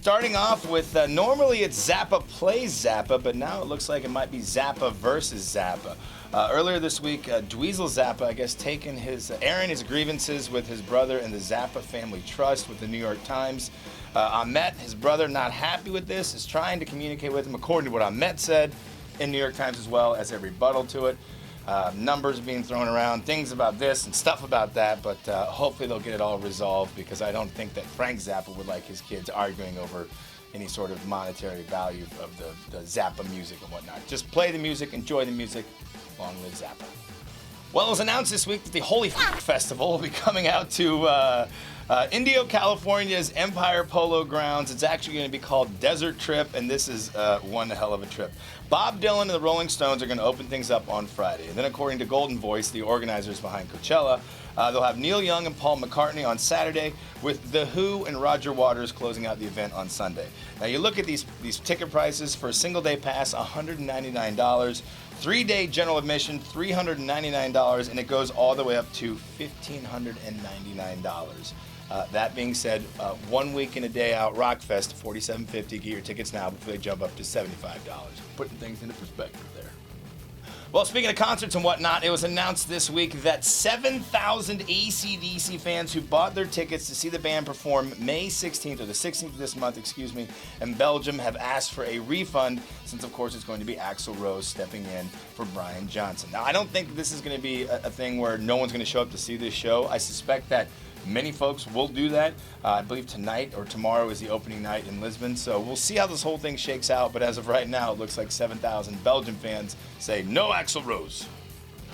Starting off with, normally it's Zappa plays Zappa, but now it looks like it might be Zappa versus Zappa. Earlier this week, Dweezil Zappa, I guess, airing his grievances with his brother and the Zappa Family Trust with the New York Times. Ahmet, his brother, not happy with this, is trying to communicate with him, according to what Ahmet said in New York Times, as well as a rebuttal to it. Numbers being thrown around, things about this and stuff about that, but hopefully they'll get it all resolved, because I don't think that Frank Zappa would like his kids arguing over any sort of monetary value of the Zappa music and whatnot. Just play the music, enjoy the music, long live Zappa. Well, it was announced this week that the Holy Festival will be coming out to Indio, California's Empire Polo Grounds. It's actually going to be called Desert Trip, and this is one hell of a trip. Bob Dylan and the Rolling Stones are going to open things up on Friday. And then, according to Golden Voice, the organizers behind Coachella, they'll have Neil Young and Paul McCartney on Saturday, with The Who and Roger Waters closing out the event on Sunday. Now, you look at these ticket prices. For a single-day pass, $199. 3-day general admission, $399, and it goes all the way up to $1,599. That being said, 1 week and a day out, Rockfest, $47.50. Get your tickets now before they jump up to $75. Putting things into perspective there. Well, speaking of concerts and whatnot, it was announced this week that 7,000 AC/DC fans who bought their tickets to see the band perform May 16th, or the 16th of this month, in Belgium, have asked for a refund, since, of course, it's going to be Axl Rose stepping in for Brian Johnson. Now, I don't think this is going to be a thing where no one's going to show up to see this show. I suspect that many folks will do that. I believe tonight or tomorrow is the opening night in Lisbon, so we'll see how this whole thing shakes out, but as of right now, it looks like 7,000 Belgian fans say no Axl Rose.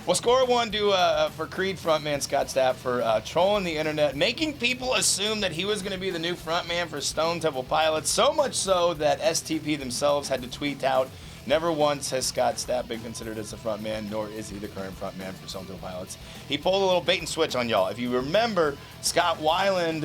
Well, score one for Creed frontman Scott Stapp for trolling the internet, making people assume that he was going to be the new frontman for Stone Temple Pilots, so much so that STP themselves had to tweet out, never once has Scott Stapp been considered as the frontman, nor is he the current frontman for Stone Temple Pilots. He pulled a little bait and switch on y'all. If you remember, Scott Weiland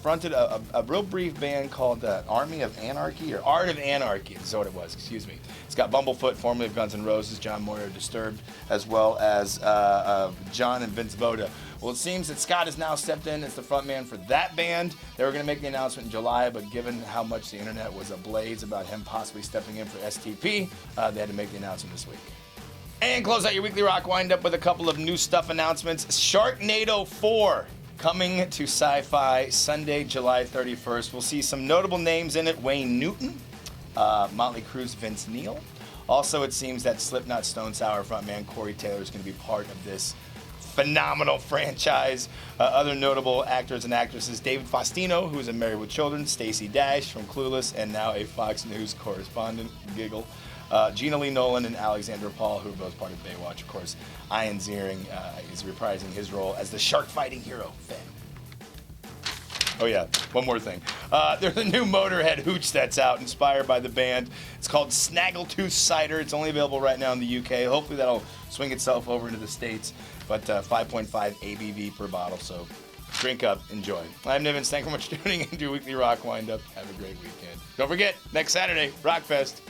fronted a real brief band called Army of Anarchy, or Art of Anarchy, is what it was, excuse me. Scott Bumblefoot, formerly of Guns N' Roses, John Moyer of Disturbed, as well as John and Vince Voda. Well, it seems that Scott has now stepped in as the frontman for that band. They were going to make the announcement in July, but given how much the internet was ablaze about him possibly stepping in for STP, they had to make the announcement this week. And close out your weekly rock wind-up with a couple of new stuff announcements. Sharknado 4 coming to Sci-Fi Sunday, July 31st. We'll see some notable names in it. Wayne Newton, Motley Crue's Vince Neil. Also, it seems that Slipknot Stone Sour frontman Corey Taylor is going to be part of this phenomenal franchise. Other notable actors and actresses: David Faustino, who is in Married with Children; Stacey Dash from Clueless, and now a Fox News correspondent, Giggle; Gina Lee Nolan and Alexandra Paul, who are both part of Baywatch. Of course, Ian Ziering is reprising his role as the shark-fighting hero, Finn. Oh yeah, one more thing. There's a new Motorhead hooch that's out, inspired by the band. It's called Snaggletooth Cider. It's only available right now in the UK. Hopefully that'll swing itself over into the States. But 5.5 ABV per bottle, so drink up, enjoy. I'm Nivens. Thank you very much for tuning into your weekly rock wind-up. Have a great weekend. Don't forget, next Saturday, Rockfest.